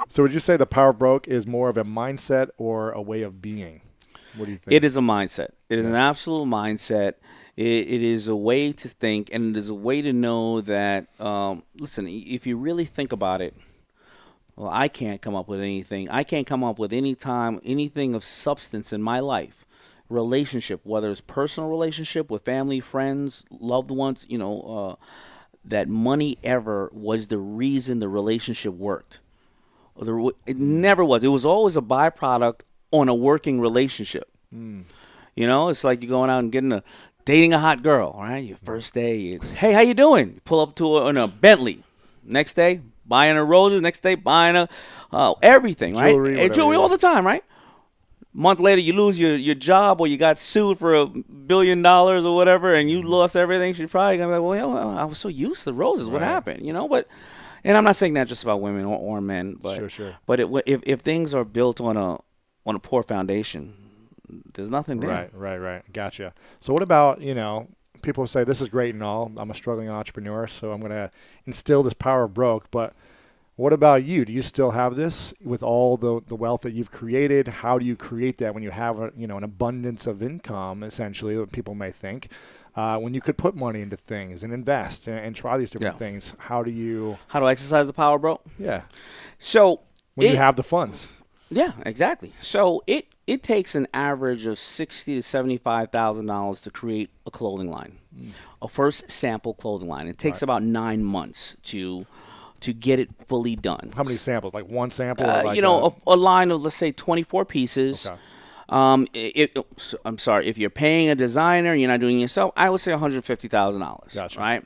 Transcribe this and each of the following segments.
So would you say the power broke is more of a mindset or a way of being? What do you think? It is a mindset. It is an absolute mindset. It is a way to think, and it is a way to know that, listen, if you really think about it, well, I can't come up with anything. I can't come up with any time, anything of substance in my life, relationship, whether it's personal relationship with family, friends, loved ones, that money ever was the reason the relationship worked. It never was. It was always a byproduct on a working relationship. It's like you're going out and dating a hot girl, all right? Your first day, hey, how you doing? You pull up to in a Bentley. Next day, buying her roses. Next day, buying her everything, right? Jewelry, And jewelry all the time, right? Month later, you lose your job, or you got sued for $1 billion or whatever, and you lost everything. She's probably gonna be like, well, yeah, I was so used to the roses. What happened? But. And I'm not saying that just about women or men, but Sure. but if things are built on a poor foundation, there's nothing there. Right. Gotcha. So what about, people say this is great and all. I'm a struggling entrepreneur, so I'm going to instill this power of broke. But what about you? Do you still have this with all the wealth that you've created? How do you create that when you have an abundance of income, essentially, that people may think? When you could put money into things and invest and try these different things, how do I exercise the power, bro? Yeah. So when you have the funds. Yeah, exactly. So it takes an average of $60,000 to $75,000 to create a clothing line, a first sample clothing line. It takes about 9 months to get it fully done. How many samples? Like one sample? A line of, let's say, 24 pieces. Okay. I'm sorry, if you're paying a designer and you're not doing it yourself, I would say $150,000. Gotcha. Right?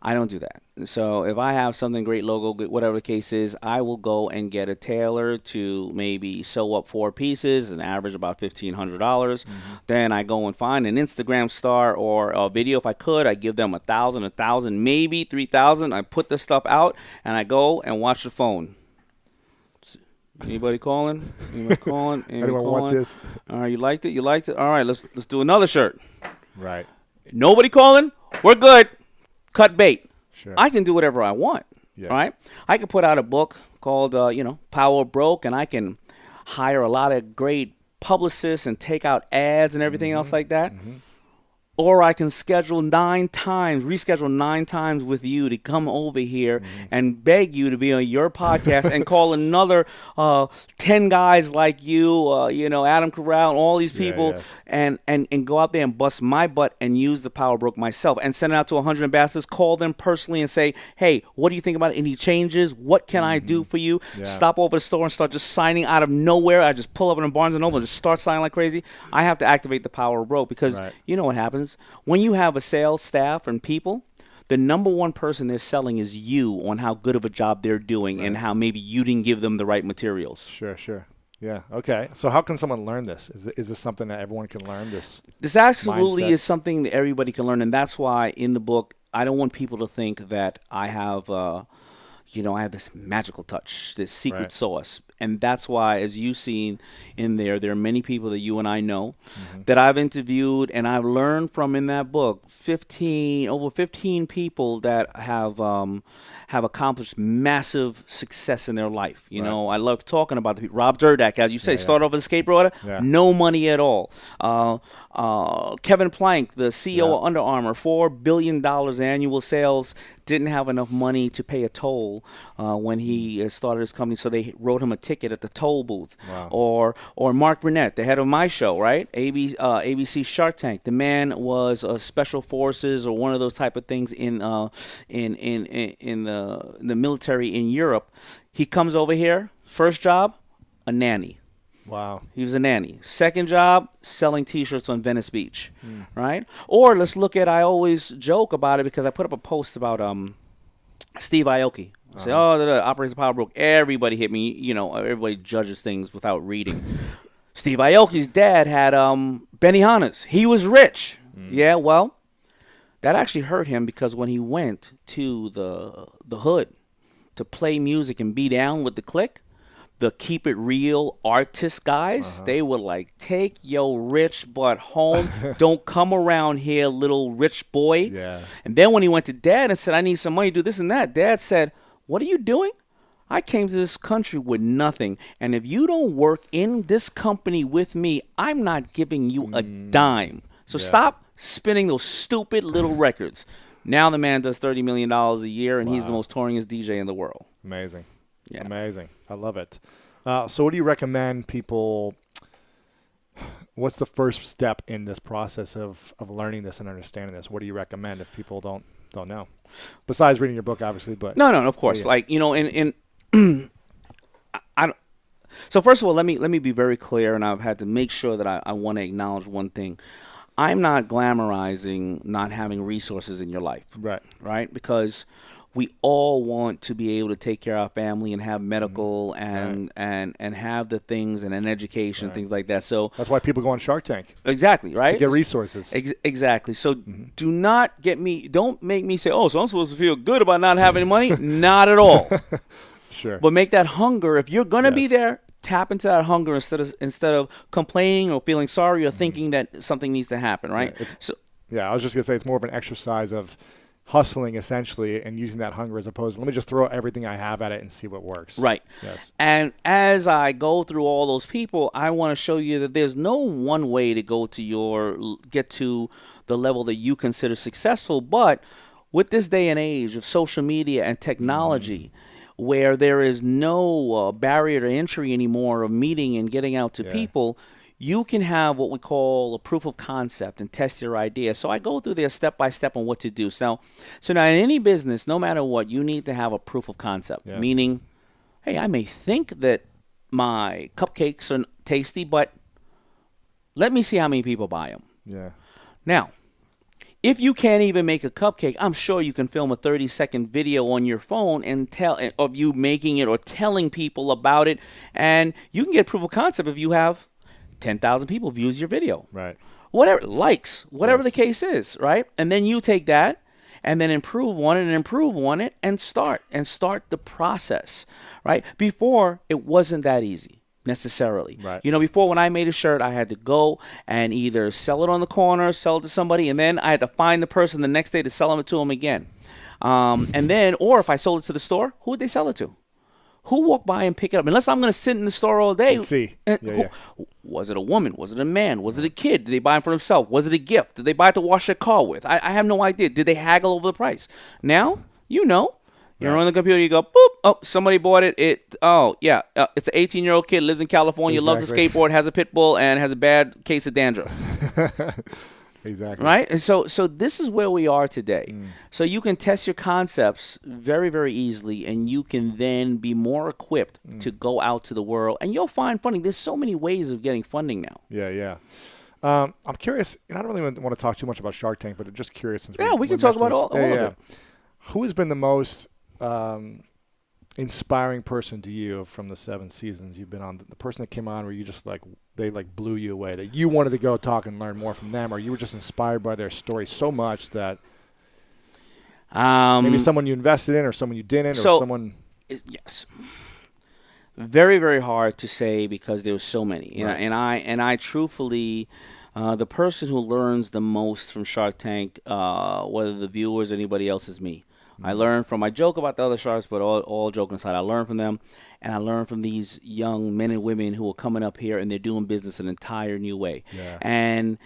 I don't do that. So if I have something great logo, whatever the case is, I will go and get a tailor to maybe sew up 4 pieces, an average about $1,500. Then I go and find an Instagram star or a video. If I could, I give them 1,000, maybe 3,000. I put the stuff out and I go and watch the phone. Anybody calling? Anyone want this? All right, you liked it? All right, let's do another shirt. Right. Nobody calling? We're good. Cut bait. Sure. I can do whatever I want. Yeah. Right? I can put out a book called Power Broke, and I can hire a lot of great publicists and take out ads and everything else like that. Or I can reschedule 9 times with you to come over here and beg you to be on your podcast and call another 10 guys like you, Adam Corral and all these people, and go out there and bust my butt and use the Power Broke myself and send it out to 100 ambassadors, call them personally and say, hey, what do you think about it? Any changes? What can I do for you? Yeah. Stop over the store and start just signing out of nowhere. I just pull up in a Barnes & Noble and just start signing like crazy. I have to activate the Power Broke because you know what happens. When you have a sales staff and people, the number one person they're selling is you on how good of a job they're doing and how maybe you didn't give them the right materials. Sure. Yeah. Okay. So how can someone learn this? Is this something that everyone can learn? This absolutely mindset? Is something that everybody can learn, and that's why in the book I don't want people to think that I have I have this magical touch, this secret sauce. And that's why, as you've seen in there are many people that you and I know that I've interviewed and I've learned from in that book. Over 15 people that have accomplished massive success in their life. You know, I love talking about the people. Rob Dyrdek, as you say, started off as a skateboarder, no money at all. Kevin Plank, the CEO of Under Armour, $4 billion annual sales, didn't have enough money to pay a toll when he started his company, so they wrote him a ticket at the toll booth. Or Mark Burnett, the head of my show, right? ABC Shark Tank. The man was special forces or one of those type of things in the military in Europe. He comes over here, first job, a nanny. Wow. He was a nanny. Second job, selling T-shirts on Venice Beach, right? Or let's look at, I always joke about it because I put up a post about Steve Aoki. I say, Operation Power Broke. Everybody hit me. Everybody judges things without reading. Steve Aoki's dad had Benihana's. He was rich. Yeah, well, that actually hurt him because when he went to the hood to play music and be down with the clique, the keep it real artist guys, they were like, take your rich butt home. Don't come around here, little rich boy. Yeah. And then when he went to dad and said, I need some money to do this and that, dad said, what are you doing? I came to this country with nothing, and if you don't work in this company with me, I'm not giving you a dime. So Yeah. stop spinning those stupid little records. Now the man does $30 million a year, and he's the Wow. most touringest DJ in the world. Amazing. Yeah. Amazing. I love it. So what do you recommend people? What's the first step in this process of learning this and understanding this? What do you recommend if people don't know? Besides reading your book, obviously, but No, of course. yeah. Like, in I don't, so first of all, let me be very clear, and I've had to make sure that I want to acknowledge one thing. I'm not glamorizing not having resources in your life, Right. right? Because we all want to be able to take care of our family and have medical and have the things and an education and Right. things like that. So That's why people go on Shark Tank exactly, right? to get resources. Exactly. So don't make me say, oh, so I'm supposed to feel good about not having money. Not at all. Sure. But make that hunger. If you're gonna be Yes. there, tap into that hunger instead of complaining or feeling sorry or thinking that something needs to happen, right? Yeah, So Yeah, I was just gonna say it's more of an exercise of hustling essentially and using that hunger as opposed to let me just throw everything I have at it and see what works. right. Yes. And as I go through all those people, I want to show you that there's no one way to get to the level that you consider successful. But with this day and age of social media and technology, where there is no barrier to entry anymore of meeting and getting out to Yeah. people, you can have what we call a proof of concept and test your idea. So I go through there step by step on what to do. So now in any business, no matter what, you need to have a proof of concept. Yeah. Meaning, hey, I may think that my cupcakes are tasty, but let me see how many people buy them. Yeah. Now, if you can't even make a cupcake, I'm sure you can film a 30-second video on your phone and tell of you making it or telling people about it, and you can get proof of concept if you have 10,000 people views your video. Right. Whatever, likes, whatever Yes. the case is, right? And then you take that and then improve on it and start the process, right? Before, it wasn't that easy necessarily. Right. Before when I made a shirt, I had to go and either sell it on the corner, sell it to somebody, and then I had to find the person the next day to sell it to them again. And then, or if I sold it to the store, who would they sell it to? Who walked by and pick it up? Unless I'm going to sit in the store all day. And see. And Yeah, was it a woman? Was it a man? Was it a kid? Did they buy it for themselves? Was it a gift? Did they buy it to wash their car with? I have no idea. Did they haggle over the price? Now, You're Right. on the computer, you go, boop, oh, somebody bought it. It's an 18-year-old kid, lives in California, loves to Exactly. skateboard, has a pit bull, and has a bad case of dandruff. Exactly. Right? And so this is where we are today. So you can test your concepts very, very easily, and you can then be more equipped to go out to the world. And you'll find funding. There's so many ways of getting funding now. Yeah. I'm curious, and I don't really want to talk too much about Shark Tank, but I'm just curious since Yeah, we can talk about all of it. Who has been the most inspiring person to you from the 7 seasons you've been on? The person that came on where you just they blew you away, that you wanted to go talk and learn more from them, or you were just inspired by their story so much that maybe someone you invested in or someone you didn't, or someone. Yes. Very, very hard to say because there were so many. Right. And I truthfully, the person who learns the most from Shark Tank, whether the viewers or anybody else, is me. I learn from, I joke about the other sharks, but all joking aside, I learn from them, and I learn from these young men and women who are coming up here and they're doing business an entire new way. Yeah. And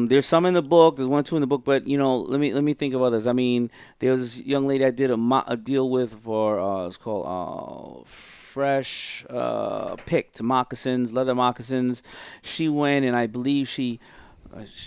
there's some in the book, there's 1 or 2 in the book, but let me think of others. I mean, there was this young lady I did a deal with for it's called Fresh Picked moccasins, leather moccasins. She went and I believe she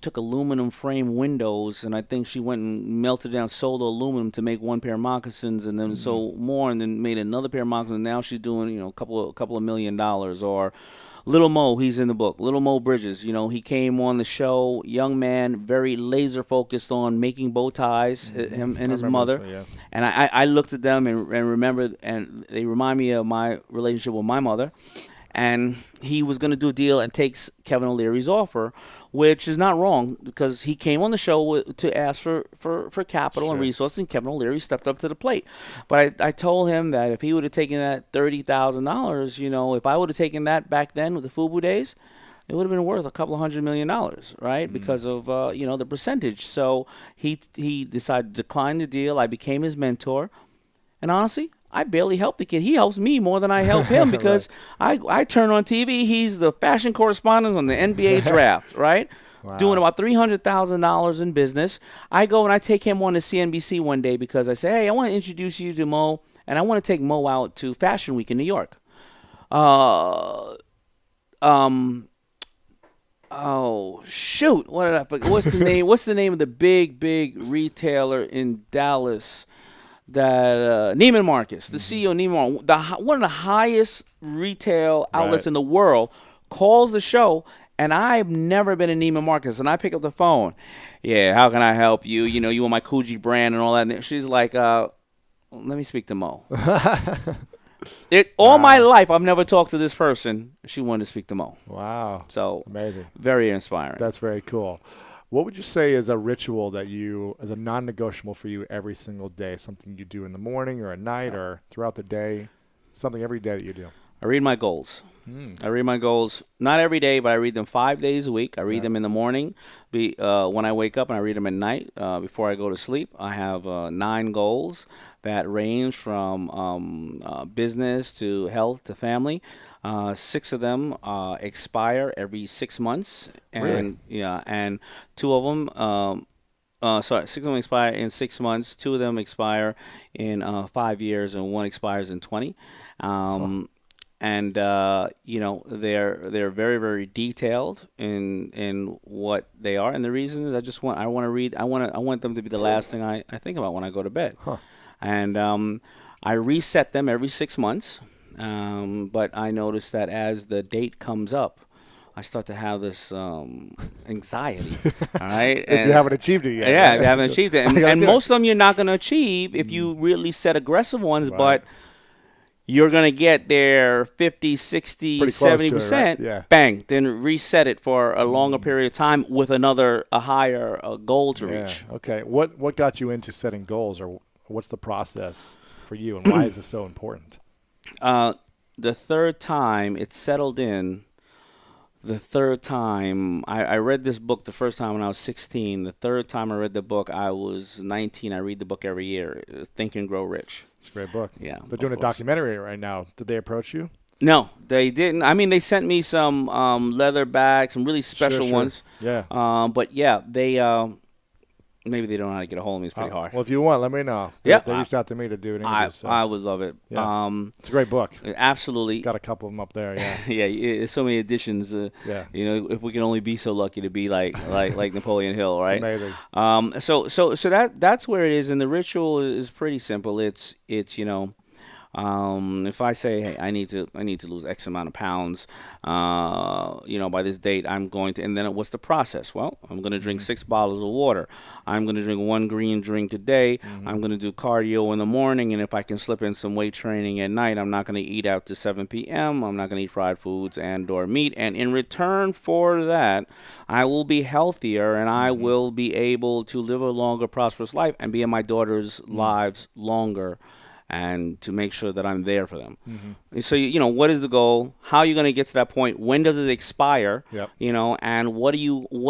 took aluminum frame windows, and I think she went and melted down, sold aluminum to make 1 pair of moccasins, and then sold more, and then made another pair of moccasins. And now she's doing a couple of $1 million. Or Little Mo, he's in the book. Little Mo Bridges, he came on the show, young man, very laser focused on making bow ties. Him and his mother. Yeah. And I looked at them and remembered, and they remind me of my relationship with my mother. And he was going to do a deal and takes Kevin O'Leary's offer, which is not wrong because he came on the show to ask for capital and resources, and Kevin O'Leary stepped up to the plate. But I told him that if he would have taken that $30,000, if I would have taken that back then with the FUBU days, it would have been worth $200 million, right? Because of the percentage. So he decided to decline the deal. I became his mentor. And honestly, I barely help the kid. He helps me more than I help him Right. because I turn on TV. He's the fashion correspondent on the NBA draft, right? Doing Wow. about $300,000 in business. I go and I take him on to CNBC one day because I say, hey, I want to introduce you to Mo, and I want to take Mo out to Fashion Week in New York. Uh, um, oh shoot, what did I forget? What's the name? What's the name of the big retailer in Dallas? That Neiman Marcus, the CEO of Neiman Marcus, one of the highest retail outlets Right. in the world, calls the show, and I've never been in Neiman Marcus, and I pick up the phone. Yeah, how can I help you? You know, you want my Coogee brand and all that. And she's like, let me speak to Mo. All my Wow. life, I've never talked to this person. She wanted to speak to Mo. Wow. So, Amazing. very inspiring. That's very cool. What would you say is a ritual that you, as a non-negotiable for you every single day? Something you do in the morning or at night or throughout the day? Something every day that you do? I read my goals. Mm. I read my goals not every day, but I read them 5 days a week. I read Yeah. them in the morning, when I wake up, and I read them at night before I go to sleep. I have 9 goals that range from business to health to family. 6 of them expire every 6 months, Really? and yeah, and 2 of them. 6 of them expire in 6 months. 2 of them expire in 5 years, and one expires in 20. Um, and they're very very detailed in what they are, and the reason is I want to read I want them to be the last thing I think about when I go to bed. Huh. And I reset them every 6 months, but I notice that as the date comes up, I start to have this anxiety. All right, If you haven't achieved it yet. yeah, right? if you haven't achieved it, I gotta and do most of them you're not going to achieve if you really set aggressive ones, Right. but you're going to get there 50, 60, Pretty close to it, right? 70%, Yeah. bang, then reset it for a longer period of time with a higher goal to Yeah. reach. Okay. What got you into setting goals, or what's the process for you, and why is this so important? The third time it settled in, the third time I read this book the first time when I was 16. The third time I read the book, I was 19. I read the book every year, Think and Grow Rich. It's a great book. Yeah, They're of doing a course. documentary right now. Did they approach you? No, they didn't. I mean, they sent me some leather bags, some really special Sure. ones. Yeah. But yeah, they maybe they don't know how to get a hold of me. It's pretty hard. Well, if you want, let me know. Yeah. They reached out to me to do an I interview. So. I would love it. Yeah. It's a great book. Absolutely. Got a couple of them up there. Yeah. Yeah, so many editions. Yeah. You know, if we can only be so lucky to be like Napoleon Hill, right? It's amazing. So that's where it is, and the ritual is pretty simple. It's if I say, hey, I need to lose X amount of pounds, by this date, I'm going to, and then what's the process? Well, I'm going to drink 6 bottles of water. I'm going to drink 1 green drink a day. I'm going to do cardio in the morning, and if I can slip in some weight training at night, I'm not going to eat out to 7 p.m. I'm not going to eat fried foods and/or meat. And in return for that, I will be healthier, and I will be able to live a longer, prosperous life and be in my daughter's lives longer, and to make sure that I'm there for them. And so, what is the goal? How are you going to get to that point? When does it expire? Yep. And what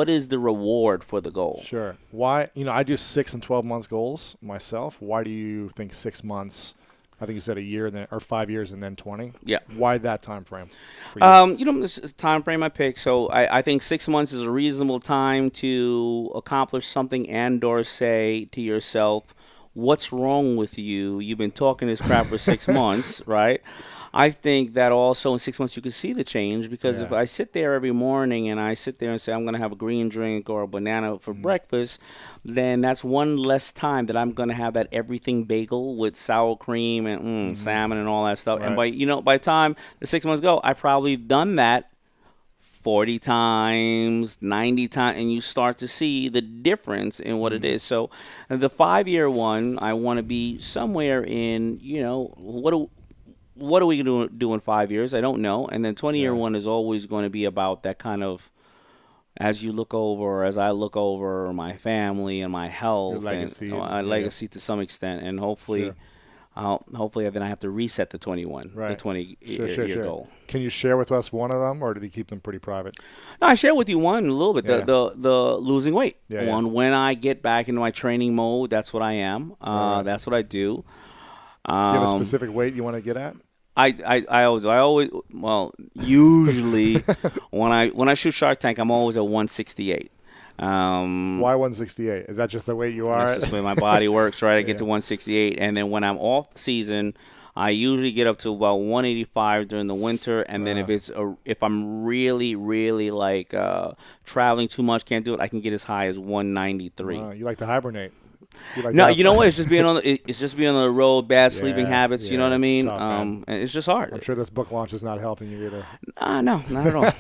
is the reward for the goal? Sure. Why? I do 6 and 12 months goals myself. Why do you think 6 months? I think you said a year, and then or 5 years, and then 20. Yeah. Why that time frame for you? This is the time frame I pick. So I think 6 months is a reasonable time to accomplish something and/or say to yourself, what's wrong with you? You've been talking this crap for 6 months, right? I think that also in 6 months you can see the change, because if Yeah. I sit there every morning and I sit there and say I'm going to have a green drink or a banana for breakfast, then that's one less time that I'm going to have that everything bagel with sour cream and salmon and all that stuff. And Right. by the time the 6 months go, I've probably done that 40 times, 90 times, and you start to see the difference in what it is. So the 5-year one, I want to be somewhere in, what are we going to do in 5 years? I don't know. And then 20-year Yeah. one is always going to be about that kind of, as I look over my family and my health, legacy and and- my yeah. legacy to some extent, and hopefully. Sure. Hopefully, then I have to reset the 21, the Right. 20-year goal. Can you share with us one of them, or did he keep them pretty private? No, I share with you one a little bit. Yeah. The losing weight Yeah, one. yeah. When I get back into my training mode, that's what I am. Right. That's what I do. Do you have a specific weight you want to get at? Well, usually when I shoot Shark Tank, I'm always at 168. Why 168? Is that just the weight you are? That's just the way my body works, right? I get Yeah. to 168, and then when I'm off season, I usually get up to about 185 during the winter, and then if I'm really, really like traveling too much, can't do it, I can get as high as 193. You like to hibernate. You like No, to you know what? It's just being on the road, bad sleeping Yeah, habits. You know what I it's mean? tough, man. And it's just hard. I'm sure this book launch is not helping you either. No, not at all.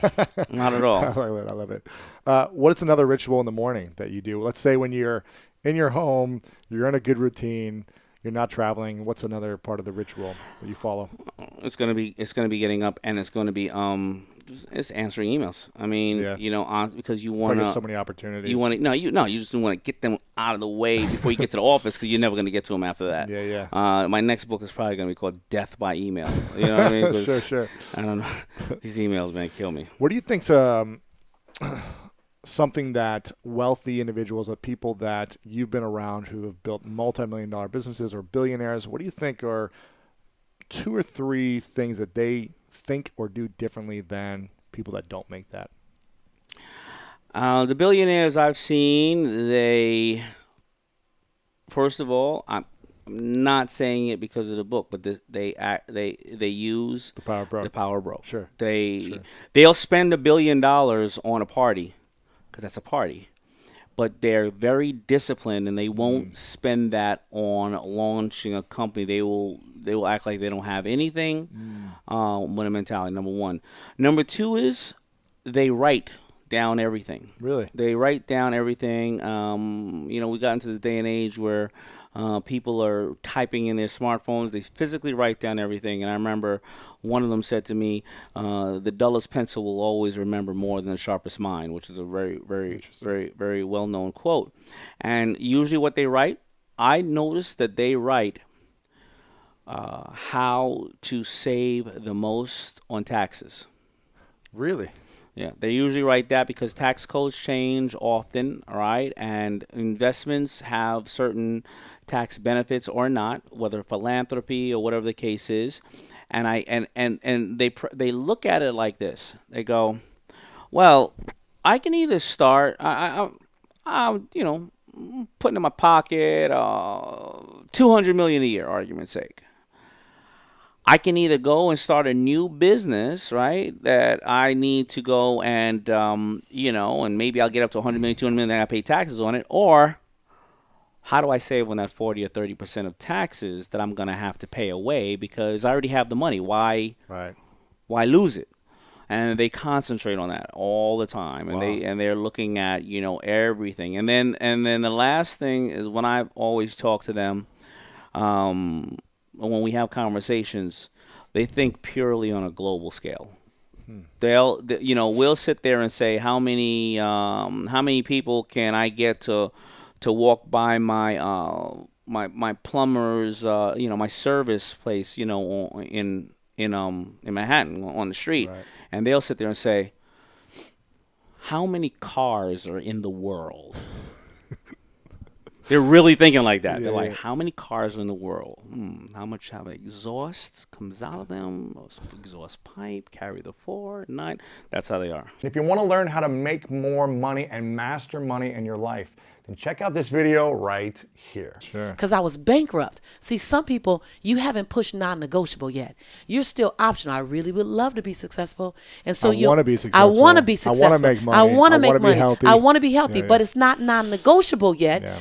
Not at all. I love it. What is another ritual in the morning that you do? Let's say when you're in your home, you're in a good routine, you're not traveling. What's another part of the ritual that you follow? It's gonna be getting up, and it's gonna be it's answering emails. I mean, because you want There's so many opportunities. You want to you just want to get them out of the way before you get to the office, because you're never gonna get to them after that. Yeah. My next book is probably gonna be called Death by Email. You know what I mean? Sure. I don't know. These emails, man, kill me. What do you think's something that wealthy individuals, or people that you've been around who have built multi-million-dollar businesses or billionaires, what do you think are 2 or 3 things that they think or do differently than people that don't make that? The billionaires I've seen, they, first of all, I'm not saying it because of the book, but they use The power bro. the power bro. Sure. They'll spend $1 billion on a party, because that's a party, but they're very disciplined, and they won't spend that on launching a company. They will act like they don't have anything. With a mentality, number one. Number two is they write down everything. Really? They write down everything. We got into this day and age where people are typing in their smartphones. They physically write down everything. And I remember one of them said to me, the dullest pencil will always remember more than the sharpest mind, which is a very, very, very, very well-known quote. And usually what they write, I noticed that they write how to save the most on taxes. Really? Yeah, they usually write that because tax codes change often, all right? And investments have certain tax benefits or not, whether philanthropy or whatever the case is. And they look at it like this. They go, well, I can either start, I putting in my pocket $200 million a year, argument's sake. I can either go and start a new business, right, that I need to go and, and maybe I'll get up to $100 million, $200 million, and I pay taxes on it. Or how do I save on that 40 or 30% of taxes that I'm going to have to pay away because I already have the money? Why lose it? And they concentrate on that all the time, and they're looking at everything. And then the last thing is when I always talk to them. When we have conversations, they think purely on a global scale. We'll sit there and say, how many people can I get to walk by my plumber's, my service place, in Manhattan on the street, Right. And they'll sit there and say, how many cars are in the world? They're really thinking like that. They're like, how many cars are in the world? How much have exhaust comes out of them? Exhaust pipe, carry the 4, 9. That's how they are. If you want to learn how to make more money and master money in your life, then check out this video right here. Sure. Because I was bankrupt. See, some people, you haven't pushed non-negotiable yet. You're still optional. I really would love to be successful. And so I want to be I successful. want to be successful. I want to make money. I want to make be money. healthy. I want to be healthy, Yeah, but it's not non-negotiable yet. Yeah.